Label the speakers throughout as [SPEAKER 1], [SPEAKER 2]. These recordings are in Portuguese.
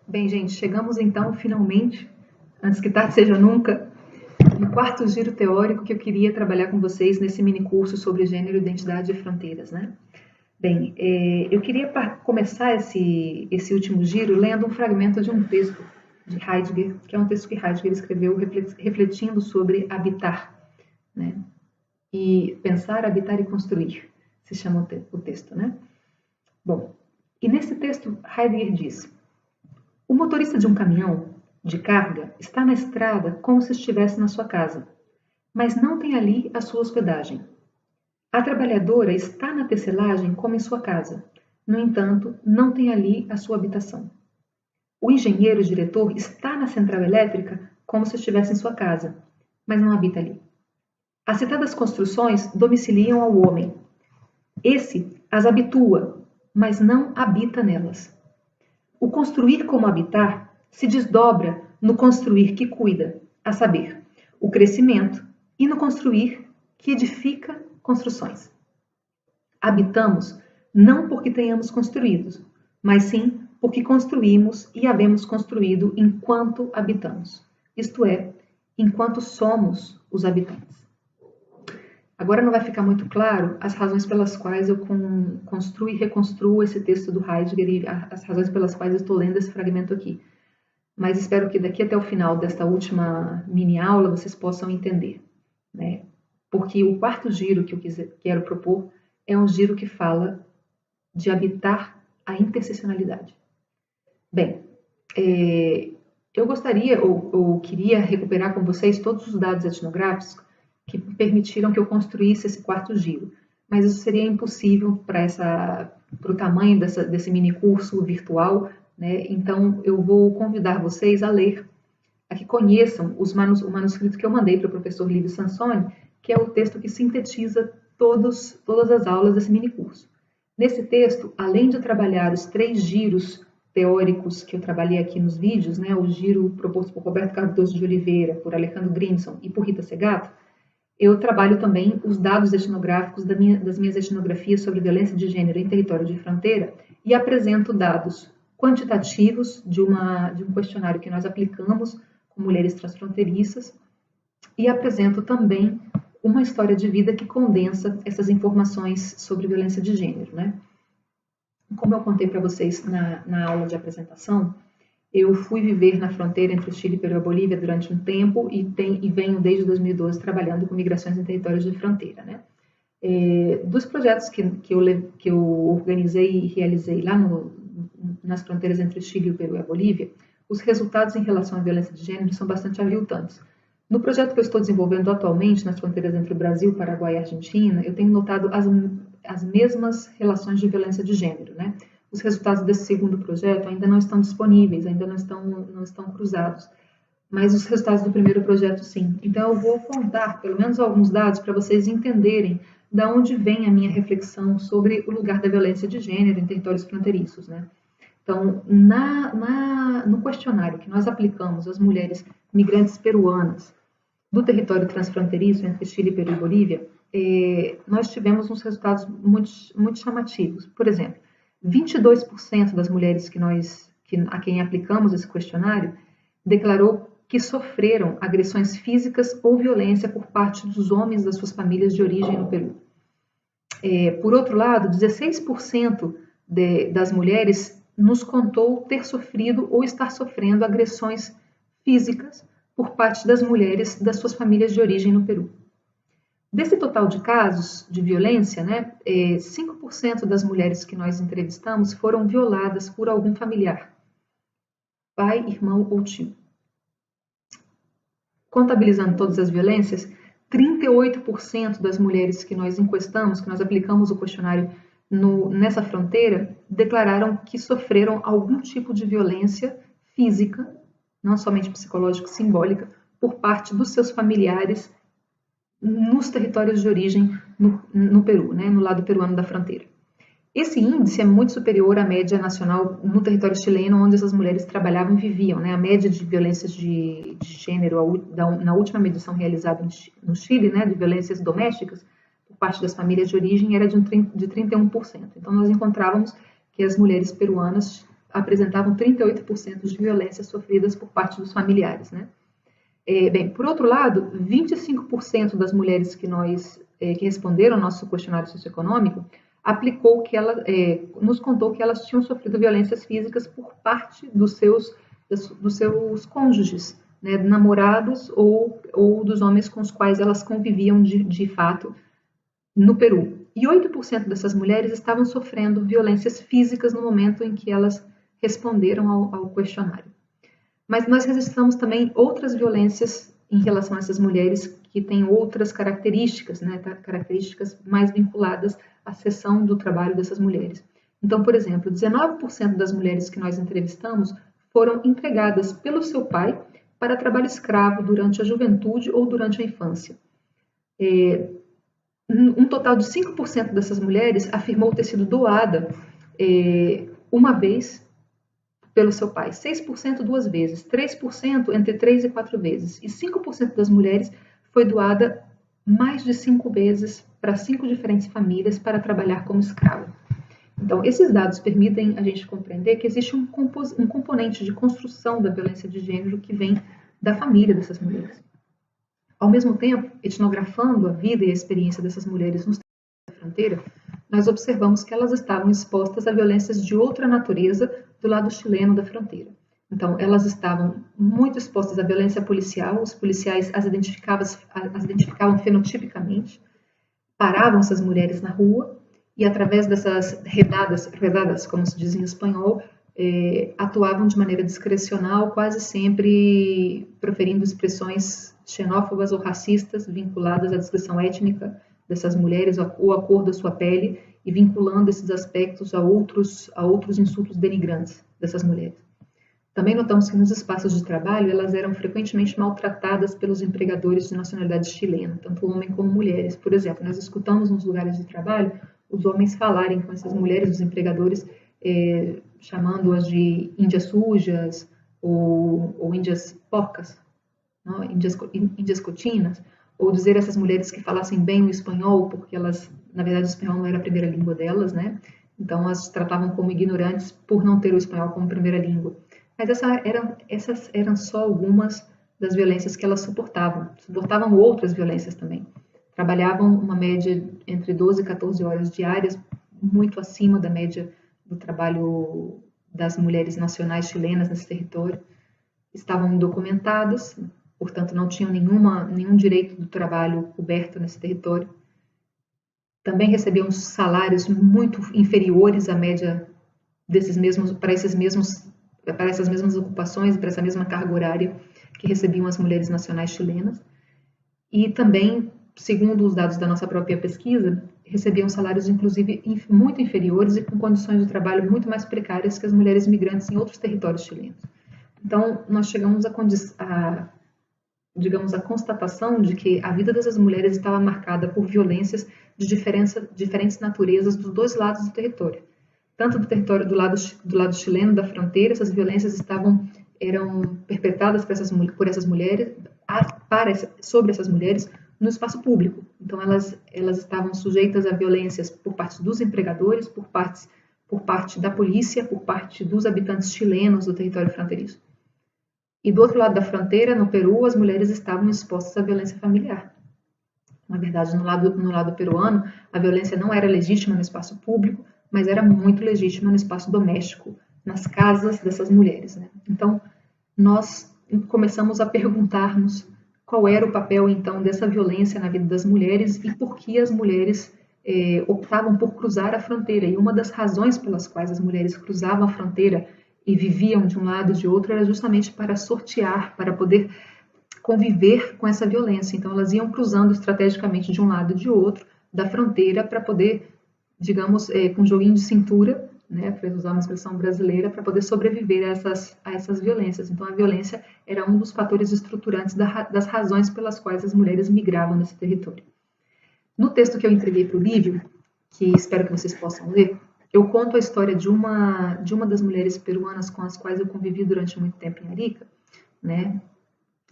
[SPEAKER 1] Bem, gente, chegamos então, finalmente, antes que tarde seja nunca, no quarto giro teórico que eu queria trabalhar com vocês nesse mini curso sobre gênero, identidade e fronteiras, né? Bem, eu queria começar esse último giro lendo um fragmento de um texto de Heidegger, que é um texto que Heidegger escreveu refletindo sobre habitar, né? E pensar, habitar e construir, se chama o texto, né? Bom, e nesse texto Heidegger diz: o motorista de um caminhão de carga está na estrada como se estivesse na sua casa, mas não tem ali a sua hospedagem. A trabalhadora está na tecelagem como em sua casa, no entanto, não tem ali a sua habitação. O engenheiro-diretor está na central elétrica como se estivesse em sua casa, mas não habita ali. As citadas construções domiciliam ao homem. Esse as habitua, mas não habita nelas. O construir como habitar se desdobra no construir que cuida, a saber, o crescimento, e no construir que edifica construções. Habitamos não porque tenhamos construído, mas sim porque construímos e havemos construído enquanto habitamos, isto é, enquanto somos os habitantes. Agora não vai ficar muito claro as razões pelas quais eu construo e reconstruo esse texto do Heidegger e as razões pelas quais eu estou lendo esse fragmento aqui. Mas espero que daqui até o final desta última mini aula vocês possam entender, né? Porque o quarto giro que eu quero propor é um giro que fala de habitar a interseccionalidade. Bem, eu gostaria ou queria recuperar com vocês todos os dados etnográficos que permitiram que eu construísse esse quarto giro, mas isso seria impossível para o tamanho desse mini curso virtual, né? Então eu vou convidar vocês a ler, a que conheçam o manuscrito que eu mandei para o professor Lívio Sansoni, que é o texto que sintetiza todas as aulas desse mini curso. Nesse texto, além de trabalhar os 3 giros teóricos que eu trabalhei aqui nos vídeos, né, o giro proposto por Roberto Cardoso de Oliveira, por Alejandro Grimson e por Rita Segato, eu trabalho também os dados etnográficos das minhas etnografias sobre violência de gênero em território de fronteira e apresento dados quantitativos de um questionário que nós aplicamos com mulheres transfronteiriças e apresento também uma história de vida que condensa essas informações sobre violência de gênero, né? Como eu contei para vocês na aula de apresentação, eu fui viver na fronteira entre o Chile, Peru e a Bolívia durante um tempo e venho desde 2012 trabalhando com migrações em territórios de fronteira, né? Dos projetos que eu organizei e realizei lá nas fronteiras entre o Chile, o Peru e a Bolívia, os resultados em relação à violência de gênero são bastante aviltantes. No projeto que eu estou desenvolvendo atualmente, nas fronteiras entre o Brasil, Paraguai e Argentina, eu tenho notado as mesmas relações de violência de gênero, né? Os resultados desse segundo projeto ainda não estão disponíveis, ainda não estão cruzados, mas os resultados do primeiro projeto sim. Então eu vou contar pelo menos alguns dados para vocês entenderem de onde vem a minha reflexão sobre o lugar da violência de gênero em territórios fronteiriços, né? Então, no questionário que nós aplicamos às mulheres migrantes peruanas do território transfronteiriço entre Chile, Peru e Bolívia, nós tivemos uns resultados muito chamativos. Por exemplo, 22% das mulheres a quem aplicamos esse questionário declarou que sofreram agressões físicas ou violência por parte dos homens das suas famílias de origem no Peru. Por outro lado, 16% das mulheres nos contou ter sofrido ou estar sofrendo agressões físicas por parte das mulheres das suas famílias de origem no Peru. Desse total de casos de violência, né, 5% das mulheres que nós entrevistamos foram violadas por algum familiar, pai, irmão ou tio. Contabilizando todas as violências, 38% das mulheres que nós enquestamos, que nós aplicamos o questionário nessa fronteira, declararam que sofreram algum tipo de violência física, não somente psicológica, simbólica, por parte dos seus familiares nos territórios de origem no Peru, né, no lado peruano da fronteira. Esse índice é muito superior à média nacional no território chileno, onde essas mulheres trabalhavam e viviam, né? A média de violências de gênero na última medição realizada no Chile, né, de violências domésticas, por parte das famílias de origem, era de 31%. Então, nós encontrávamos que as mulheres peruanas apresentavam 38% de violências sofridas por parte dos familiares, né? Bem, por outro lado, 25% das mulheres que responderam ao nosso questionário socioeconômico aplicou que nos contou que elas tinham sofrido violências físicas por parte dos seus cônjuges, né, namorados ou dos homens com os quais elas conviviam de fato no Peru. E 8% dessas mulheres estavam sofrendo violências físicas no momento em que elas responderam ao questionário. Mas nós registramos também outras violências em relação a essas mulheres que têm outras características, né, características mais vinculadas à seção do trabalho dessas mulheres. Então, por exemplo, 19% das mulheres que nós entrevistamos foram empregadas pelo seu pai para trabalho escravo durante a juventude ou durante a infância. Um total de 5% dessas mulheres afirmou ter sido doada uma vez pelo seu pai, 6% duas vezes, 3% entre 3 e 4 vezes, e 5% das mulheres foi doada mais de 5 vezes para 5 diferentes famílias para trabalhar como escravo. Então, esses dados permitem a gente compreender que existe um componente de construção da violência de gênero que vem da família dessas mulheres. Ao mesmo tempo, etnografando a vida e a experiência dessas mulheres nos territórios da fronteira, nós observamos que elas estavam expostas a violências de outra natureza do lado chileno da fronteira. Então, elas estavam muito expostas à violência policial, os policiais as identificavam fenotipicamente, paravam essas mulheres na rua e, através dessas redadas, como se diz em espanhol, atuavam de maneira discrecional, quase sempre proferindo expressões xenófobas ou racistas vinculadas à descrição étnica dessas mulheres ou à cor da sua pele e vinculando esses aspectos a outros insultos denigrantes dessas mulheres. Também notamos que nos espaços de trabalho elas eram frequentemente maltratadas pelos empregadores de nacionalidade chilena, tanto homem como mulheres. Por exemplo, nós escutamos nos lugares de trabalho os homens falarem com essas mulheres, os empregadores, chamando-as de índias sujas ou índias porcas, não? Índias cotinas, ou dizer a essas mulheres que falassem bem o espanhol, porque elas, na verdade, o espanhol não era a primeira língua delas, né? Então, as tratavam como ignorantes por não ter o espanhol como primeira língua. Mas essas eram só algumas das violências que elas suportavam. Suportavam outras violências também. Trabalhavam uma média entre 12 e 14 horas diárias, muito acima da média do trabalho das mulheres nacionais chilenas nesse território. Estavam indocumentadas, portanto, não tinham nenhum direito do trabalho coberto nesse território. Também recebiam salários muito inferiores à média para essas mesmas ocupações, para essa mesma carga horária que recebiam as mulheres nacionais chilenas. E também, segundo os dados da nossa própria pesquisa, recebiam salários, inclusive, muito inferiores e com condições de trabalho muito mais precárias que as mulheres migrantes em outros territórios chilenos. Então, nós chegamos a constatação de que a vida dessas mulheres estava marcada por violências de diferentes naturezas dos dois lados do território. Tanto do território do lado chileno da fronteira, essas violências eram perpetradas por essas mulheres, sobre essas mulheres, no espaço público. Então, elas estavam sujeitas a violências por parte dos empregadores, por parte da polícia, por parte dos habitantes chilenos do território fronteiriço. E do outro lado da fronteira, no Peru, as mulheres estavam expostas à violência familiar. Na verdade, no lado peruano, a violência não era legítima no espaço público, mas era muito legítima no espaço doméstico, nas casas dessas mulheres, né? Então, nós começamos a perguntar-nos qual era o papel, então, dessa violência na vida das mulheres e por que as mulheres optavam por cruzar a fronteira. E uma das razões pelas quais as mulheres cruzavam a fronteira e viviam de um lado e de outro era justamente para sortear, para poder conviver com essa violência. Então, elas iam cruzando estrategicamente de um lado e de outro da fronteira para poder, digamos, com um joguinho de cintura, né, para usar uma expressão brasileira, para poder sobreviver a essas violências. Então, a violência era um dos fatores estruturantes das razões pelas quais as mulheres migravam nesse território. No texto que eu entreguei para o Lívio, que espero que vocês possam ler, eu conto a história de uma das mulheres peruanas com as quais eu convivi durante muito tempo em Arica, né,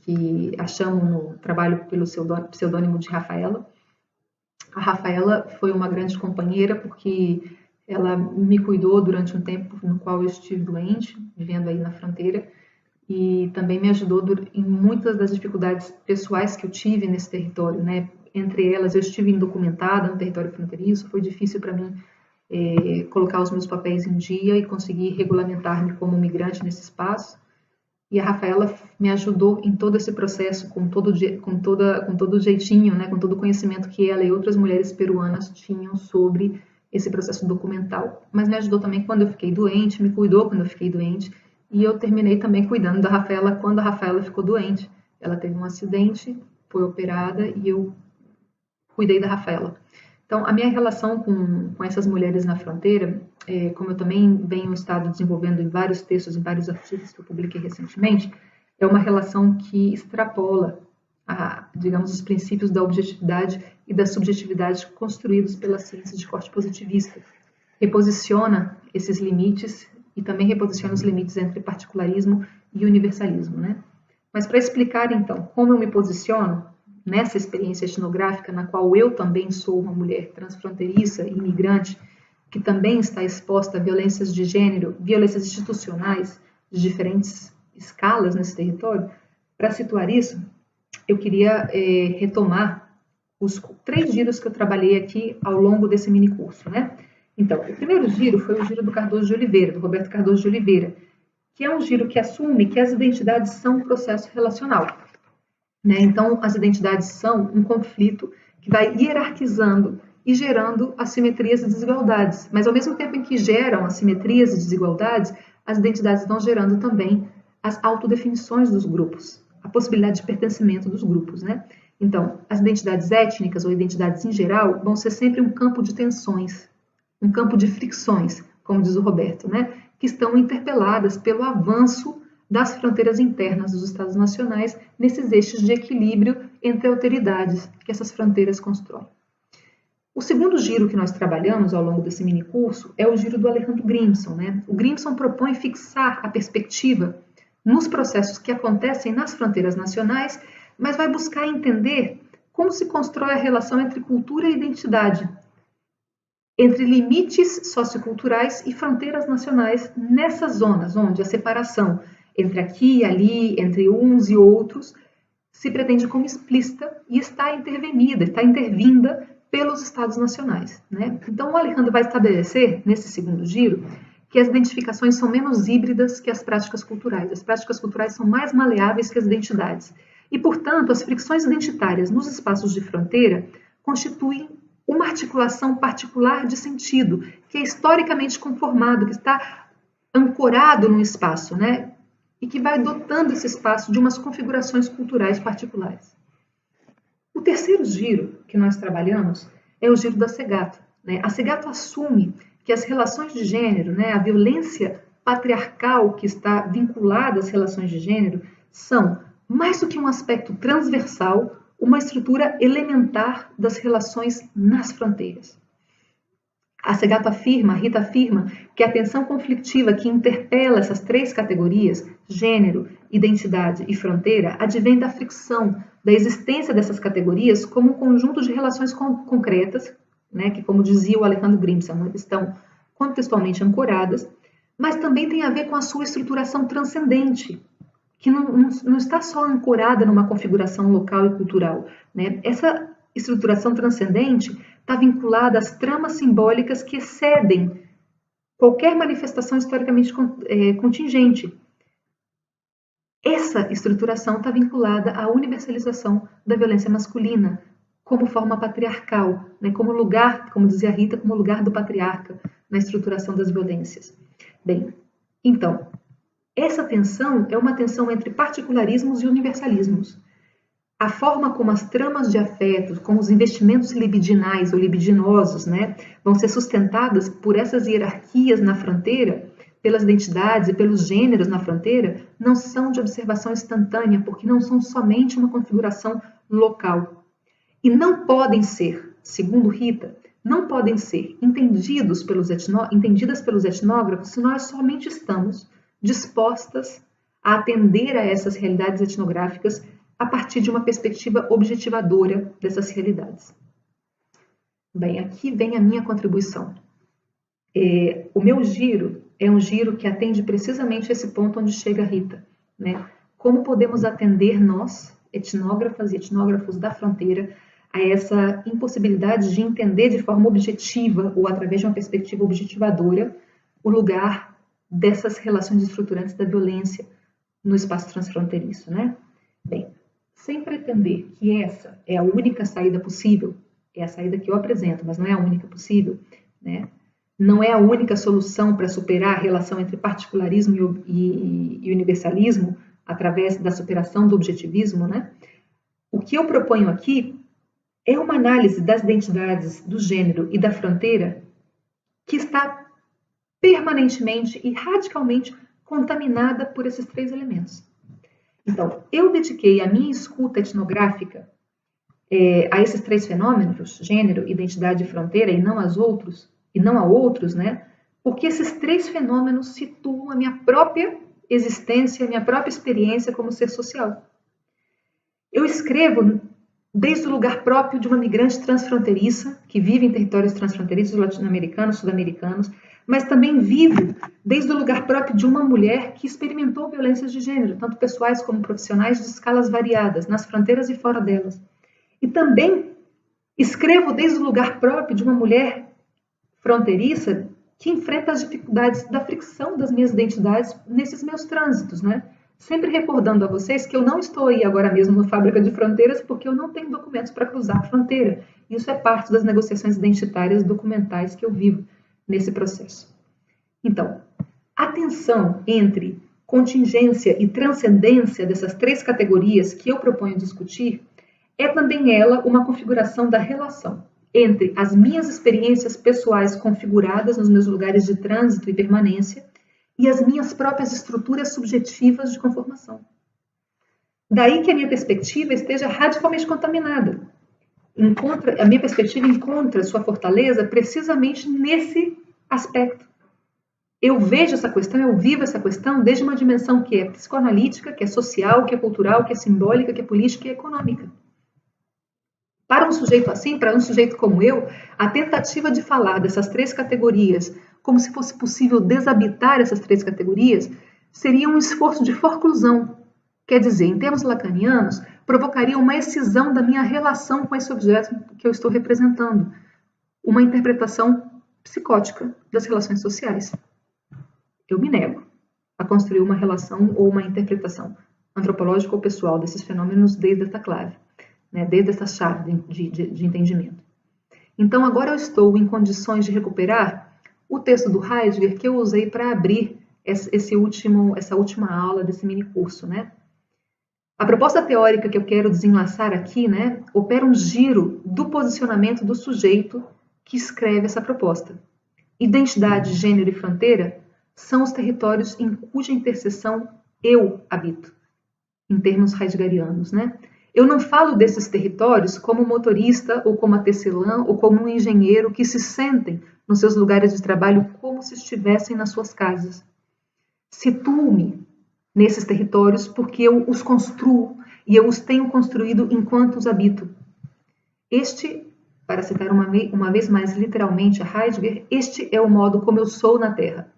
[SPEAKER 1] que a chamam no trabalho pelo pseudônimo de Rafaela. A Rafaela foi uma grande companheira porque ela me cuidou durante um tempo no qual eu estive doente, vivendo aí na fronteira, e também me ajudou em muitas das dificuldades pessoais que eu tive nesse território, né? Entre elas, eu estive indocumentada no território fronteiriço, foi difícil para mim colocar os meus papéis em dia e conseguir regulamentar-me como migrante nesse espaço. E a Rafaela me ajudou em todo esse processo, com todo o jeitinho, né, com todo o conhecimento que ela e outras mulheres peruanas tinham sobre esse processo documental. Mas me ajudou também quando eu fiquei doente, me cuidou quando eu fiquei doente, e eu terminei também cuidando da Rafaela quando a Rafaela ficou doente. Ela teve um acidente, foi operada e eu cuidei da Rafaela. Então, a minha relação com essas mulheres na fronteira, como eu também venho estado desenvolvendo em vários textos, em vários artigos que eu publiquei recentemente, é uma relação que extrapola, digamos, os princípios da objetividade e da subjetividade construídos pela ciência de corte positivista. Reposiciona esses limites e também reposiciona os limites entre particularismo e universalismo, né? Mas para explicar, então, como eu me posiciono nessa experiência etnográfica, na qual eu também sou uma mulher transfronteiriça, imigrante, que também está exposta a violências de gênero, violências institucionais de diferentes escalas nesse território, para situar isso, eu queria retomar os 3 giros que eu trabalhei aqui ao longo desse minicurso, né? Então, o primeiro giro foi o giro do Cardoso de Oliveira, do Roberto Cardoso de Oliveira, que é um giro que assume que as identidades são um processo relacional. Né? Então, as identidades são um conflito que vai hierarquizando e gerando assimetrias e desigualdades. Mas, ao mesmo tempo em que geram assimetrias e desigualdades, as identidades vão gerando também as autodefinições dos grupos, a possibilidade de pertencimento dos grupos. Né? Então, as identidades étnicas ou identidades em geral vão ser sempre um campo de tensões, um campo de fricções, como diz o Roberto, né? Que estão interpeladas pelo avanço das fronteiras internas dos Estados nacionais, nesses eixos de equilíbrio entre alteridades que essas fronteiras constroem. O segundo giro que nós trabalhamos ao longo desse minicurso é o giro do Alejandro Grimson. Né? O Grimson propõe fixar a perspectiva nos processos que acontecem nas fronteiras nacionais, mas vai buscar entender como se constrói a relação entre cultura e identidade, entre limites socioculturais e fronteiras nacionais nessas zonas onde a separação entre aqui e ali, entre uns e outros, se pretende como explícita e está intervinda pelos Estados nacionais. Né? Então, o Alejandro vai estabelecer, nesse segundo giro, que as identificações são menos híbridas que as práticas culturais. As práticas culturais são mais maleáveis que as identidades. E, portanto, as fricções identitárias nos espaços de fronteira constituem uma articulação particular de sentido, que é historicamente conformado, que está ancorado no espaço, né? E que vai dotando esse espaço de umas configurações culturais particulares. O terceiro giro que nós trabalhamos é o giro da Segato. Né? A Segato assume que as relações de gênero, né, a violência patriarcal que está vinculada às relações de gênero, são, mais do que um aspecto transversal, uma estrutura elementar das relações nas fronteiras. A Rita afirma que a tensão conflitiva que interpela essas 3 categorias, gênero, identidade e fronteira, advém da fricção, da existência dessas categorias como um conjunto de relações concretas, né, que, como dizia o Alejandro Grimson, estão contextualmente ancoradas, mas também tem a ver com a sua estruturação transcendente, que não está só ancorada numa configuração local e cultural. Né? Essa estruturação transcendente está vinculada às tramas simbólicas que excedem qualquer manifestação historicamente contingente. Essa estruturação está vinculada à universalização da violência masculina como forma patriarcal, né, como lugar, como dizia a Rita, como lugar do patriarca na estruturação das violências. Bem, então, essa tensão é uma tensão entre particularismos e universalismos. A forma como as tramas de afeto, como os investimentos libidinais ou libidinosos, né, vão ser sustentadas por essas hierarquias na fronteira, pelas identidades e pelos gêneros na fronteira, não são de observação instantânea, porque não são somente uma configuração local. E não podem ser, segundo Rita, não podem ser entendidas pelos etnógrafos se nós somente estamos dispostas a atender a essas realidades etnográficas a partir de uma perspectiva objetivadora dessas realidades. Bem, aqui vem a minha contribuição. O meu giro é um giro que atende precisamente esse ponto onde chega a Rita, né? Como podemos atender nós, etnógrafas e etnógrafos da fronteira, a essa impossibilidade de entender de forma objetiva ou através de uma perspectiva objetivadora o lugar dessas relações estruturantes da violência no espaço transfronteiriço, né? Bem, sem pretender que essa é a única saída possível, é a saída que eu apresento, mas não é a única possível, né? Não é a única solução para superar a relação entre particularismo e universalismo através da superação do objetivismo, né? O que eu proponho aqui é uma análise das identidades do gênero e da fronteira que está permanentemente e radicalmente contaminada por esses três elementos. Então, eu dediquei a minha escuta etnográfica a esses três fenômenos, gênero, identidade e fronteira, e não a outros, né? Porque esses três fenômenos situam a minha própria existência, a minha própria experiência como ser social. Eu escrevo desde o lugar próprio de uma migrante transfronteiriça, que vive em territórios transfronteiriços latino-americanos, sul-americanos, mas também vivo desde o lugar próprio de uma mulher que experimentou violências de gênero, tanto pessoais como profissionais, de escalas variadas, nas fronteiras e fora delas. E também escrevo desde o lugar próprio de uma mulher fronteiriça que enfrenta as dificuldades da fricção das minhas identidades nesses meus trânsitos, né? Sempre recordando a vocês que eu não estou aí agora mesmo no Fábrica de Fronteiras porque eu não tenho documentos para cruzar a fronteira. Isso é parte das negociações identitárias documentais que eu vivo nesse processo. Então, a tensão entre contingência e transcendência dessas três categorias que eu proponho discutir é também ela uma configuração da relação entre as minhas experiências pessoais configuradas nos meus lugares de trânsito e permanência e as minhas próprias estruturas subjetivas de conformação. Daí que a minha perspectiva esteja radicalmente contaminada. A minha perspectiva encontra sua fortaleza precisamente nesse aspecto. Eu vejo essa questão, eu vivo essa questão desde uma dimensão que é psicoanalítica, que é social, que é cultural, que é simbólica, que é política e econômica. Para um sujeito assim, para um sujeito como eu, a tentativa de falar dessas três categorias como se fosse possível deshabitar essas três categorias seria um esforço de forclusão. Quer dizer, em termos lacanianos, provocaria uma excisão da minha relação com esse objeto que eu estou representando, uma interpretação psicótica das relações sociais. Eu me nego a construir uma relação ou uma interpretação antropológica ou pessoal desses fenômenos desde essa clave, né, desde essa chave de entendimento. Então, agora eu estou em condições de recuperar o texto do Heidegger que eu usei para abrir essa última aula desse mini curso, né? A proposta teórica que eu quero desenlaçar aqui, né, opera um giro do posicionamento do sujeito que escreve essa proposta. Identidade, gênero e fronteira são os territórios em cuja interseção eu habito, em termos heideggerianos, né? Eu não falo desses territórios como motorista ou como a tecelã ou como um engenheiro que se sentem nos seus lugares de trabalho como se estivessem nas suas casas. Situo-me nesses territórios porque eu os construo e eu os tenho construído enquanto os habito. Para citar uma vez mais literalmente a Heidegger, este é o modo como eu sou na Terra.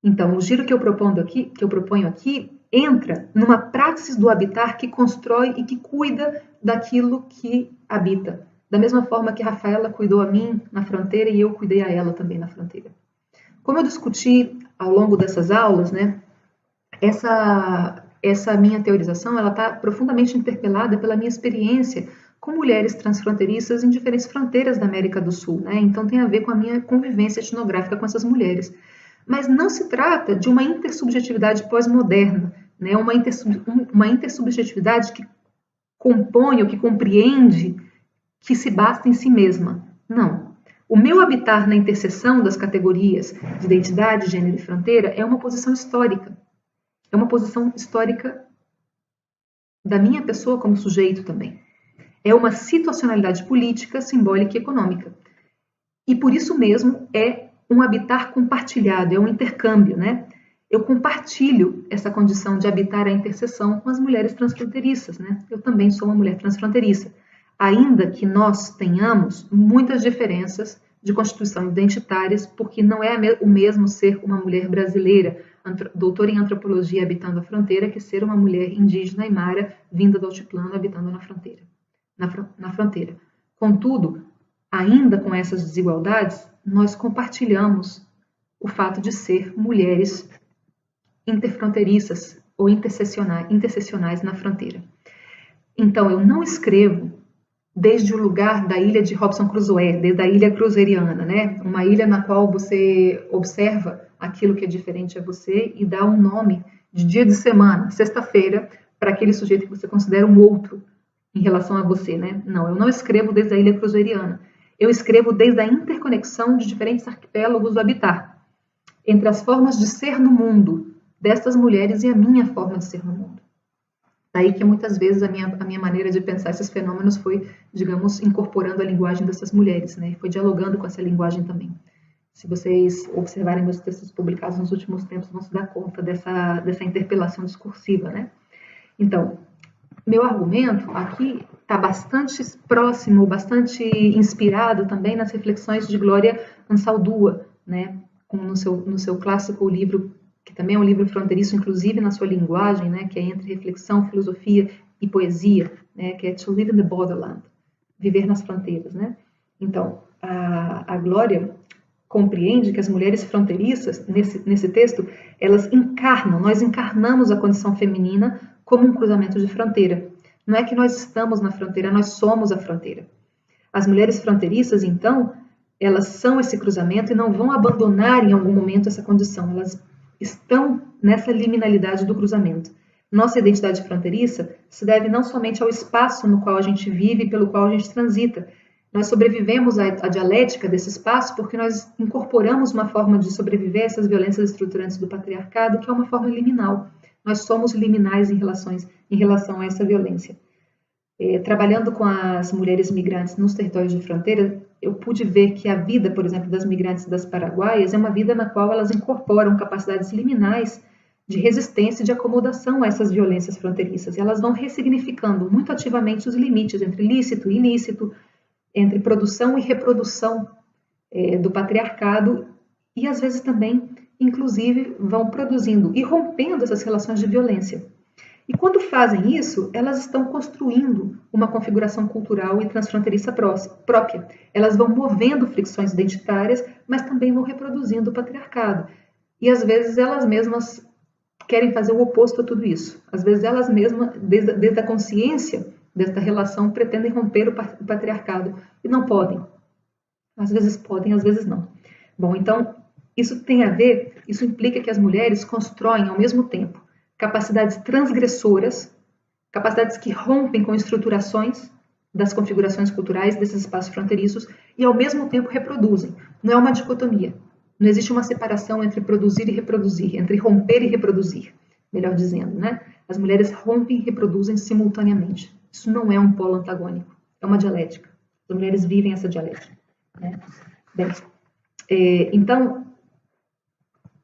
[SPEAKER 1] Então, o giro que eu proponho aqui entra numa praxis do habitar que constrói e que cuida daquilo que habita. Da mesma forma que Rafaela cuidou a mim na fronteira e eu cuidei a ela também na fronteira. Como eu discuti ao longo dessas aulas, né, essa minha teorização ela está profundamente interpelada pela minha experiência com mulheres transfronteiriças em diferentes fronteiras da América do Sul, né? Então tem a ver com a minha convivência etnográfica com essas mulheres. Mas não se trata de uma intersubjetividade pós-moderna, né? Uma intersubjetividade que compõe ou que compreende que se basta em si mesma. Não. O meu habitar na interseção das categorias de identidade, gênero e fronteira é uma posição histórica. É uma posição histórica da minha pessoa como sujeito também. É uma situacionalidade política, simbólica e econômica. E por isso mesmo é um habitar compartilhado, é um intercâmbio, né? Eu compartilho essa condição de habitar a interseção com as mulheres transfronteiriças, né? Eu também sou uma mulher transfronteiriça, ainda que nós tenhamos muitas diferenças de constituição identitárias, porque não é o mesmo ser uma mulher brasileira, doutora em antropologia habitando a fronteira, que ser uma mulher indígena aimara vinda do altiplano habitando na fronteira. Na fronteira. Contudo, ainda com essas desigualdades, nós compartilhamos o fato de ser mulheres interfronteiriças ou intercessionais na fronteira. Então, eu não escrevo desde o lugar da ilha de Robinson Crusoe, desde a ilha cruzeiriana, né? Uma ilha na qual você observa aquilo que é diferente a você e dá um nome de dia de semana, sexta-feira, para aquele sujeito que você considera um outro em relação a você, né? Não, eu não escrevo desde a ilha cruzeiriana. Eu escrevo desde a interconexão de diferentes arquipélagos do habitar, entre as formas de ser no mundo destas mulheres e a minha forma de ser no mundo. Daí que muitas vezes a minha maneira de pensar esses fenômenos foi, digamos, incorporando a linguagem dessas mulheres, né? Foi dialogando com essa linguagem também. Se vocês observarem meus textos publicados nos últimos tempos, vão se dar conta dessa interpelação discursiva, né? Então, meu argumento aqui está bastante próximo, bastante inspirado também nas reflexões de Glória Ansaldúa, né? Como no seu clássico livro, que também é um livro fronteiriço, inclusive na sua linguagem, né, que é entre reflexão, filosofia e poesia, né, que é To Live in the Borderland, viver nas fronteiras, né? Então, a Glória compreende que as mulheres fronteiriças, nesse texto, nós encarnamos a condição feminina como um cruzamento de fronteira. Não é que nós estamos na fronteira, nós somos a fronteira. As mulheres fronteiriças, então, elas são esse cruzamento e não vão abandonar em algum momento essa condição. Elas estão nessa liminalidade do cruzamento. Nossa identidade fronteiriça se deve não somente ao espaço no qual a gente vive e pelo qual a gente transita. Nós sobrevivemos à dialética desse espaço porque nós incorporamos uma forma de sobreviver a essas violências estruturantes do patriarcado, que é uma forma liminal. Nós somos liminais em relação a essa violência. Trabalhando com as mulheres migrantes nos territórios de fronteira, eu pude ver que a vida, por exemplo, das migrantes das paraguaias é uma vida na qual elas incorporam capacidades liminais de resistência e de acomodação a essas violências fronteiriças. E elas vão ressignificando muito ativamente os limites entre lícito e ilícito, entre produção e reprodução do patriarcado e, às vezes, também, inclusive, vão produzindo e rompendo essas relações de violência. E quando fazem isso, elas estão construindo uma configuração cultural e transfronteiriça própria. Elas vão movendo fricções identitárias, mas também vão reproduzindo o patriarcado. E às vezes elas mesmas querem fazer o oposto a tudo isso. Às vezes elas mesmas, desde a consciência desta relação, pretendem romper o patriarcado e não podem. Às vezes podem, às vezes não. Bom, então isso implica que as mulheres constroem ao mesmo tempo capacidades transgressoras, capacidades que rompem com estruturações das configurações culturais desses espaços fronteiriços e, ao mesmo tempo, reproduzem. Não é uma dicotomia. Não existe uma separação entre produzir e reproduzir, entre romper e reproduzir, melhor dizendo, né? As mulheres rompem e reproduzem simultaneamente. Isso não é um polo antagônico, é uma dialética. As mulheres vivem essa dialética, né? Bem, então,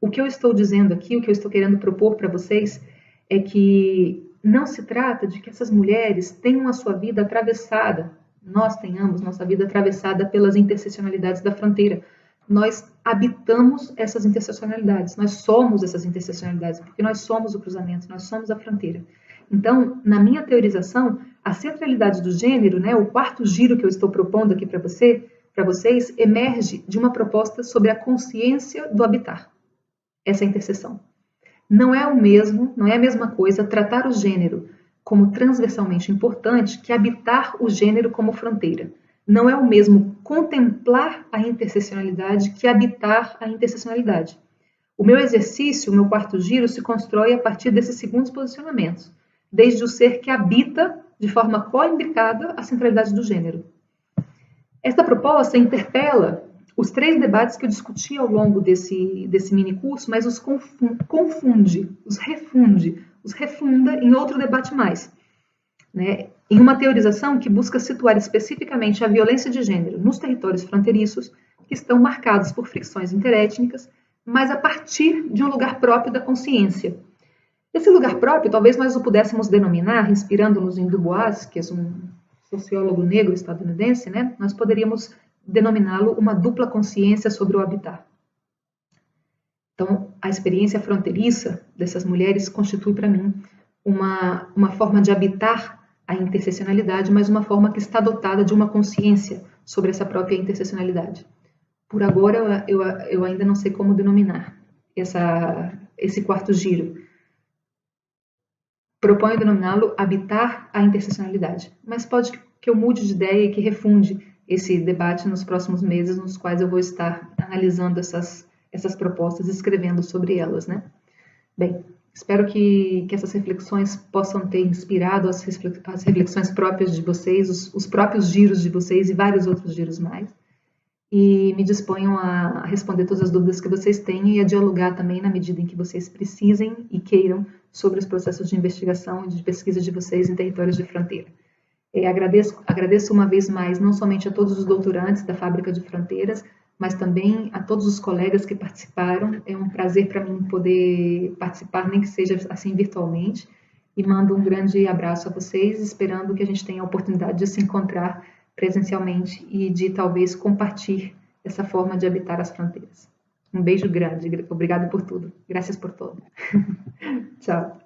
[SPEAKER 1] o que eu estou dizendo aqui, o que eu estou querendo propor para vocês é que não se trata de que essas mulheres tenham a sua vida atravessada, nós tenhamos nossa vida atravessada pelas interseccionalidades da fronteira. Nós habitamos essas interseccionalidades, nós somos essas interseccionalidades, porque nós somos o cruzamento, nós somos a fronteira. Então, na minha teorização, a centralidade do gênero, né, o quarto giro que eu estou propondo aqui para vocês, emerge de uma proposta sobre a consciência do habitar. Essa interseção. Não é a mesma coisa tratar o gênero como transversalmente importante que habitar o gênero como fronteira. Não é o mesmo contemplar a interseccionalidade que habitar a interseccionalidade. O meu exercício, o meu quarto giro, se constrói a partir desses segundos posicionamentos, desde o ser que habita de forma coimbricada a centralidade do gênero. Esta proposta interpela os três debates que eu discuti ao longo desse minicurso, mas os confunde, os refunda em outro debate mais, né? Em uma teorização que busca situar especificamente a violência de gênero nos territórios fronteiriços, que estão marcados por fricções interétnicas, mas a partir de um lugar próprio da consciência. Esse lugar próprio, talvez nós o pudéssemos denominar, inspirando-nos em Du Bois, que é um sociólogo negro estadunidense, né? Nós poderíamos denominá-lo uma dupla consciência sobre o habitar. Então, a experiência fronteiriça dessas mulheres constitui para mim uma forma de habitar a interseccionalidade, mas uma forma que está dotada de uma consciência sobre essa própria interseccionalidade. Por agora, eu ainda não sei como denominar esse quarto giro. Proponho denominá-lo habitar a interseccionalidade, mas pode que eu mude de ideia e que refunde esse debate nos próximos meses, nos quais eu vou estar analisando essas propostas, escrevendo sobre elas, né? Bem, espero que essas reflexões possam ter inspirado as reflexões próprias de vocês, os próprios giros de vocês e vários outros giros mais. E me disponham a responder todas as dúvidas que vocês tenham e a dialogar também na medida em que vocês precisem e queiram sobre os processos de investigação e de pesquisa de vocês em territórios de fronteira. Agradeço uma vez mais não somente a todos os doutorantes da Fábrica de Fronteiras, mas também a todos os colegas que participaram. É um prazer para mim poder participar, nem que seja assim virtualmente, e mando um grande abraço a vocês, esperando que a gente tenha a oportunidade de se encontrar presencialmente e de talvez compartilhar essa forma de habitar as fronteiras. Um beijo grande, obrigado por tudo, graças por tudo. Tchau.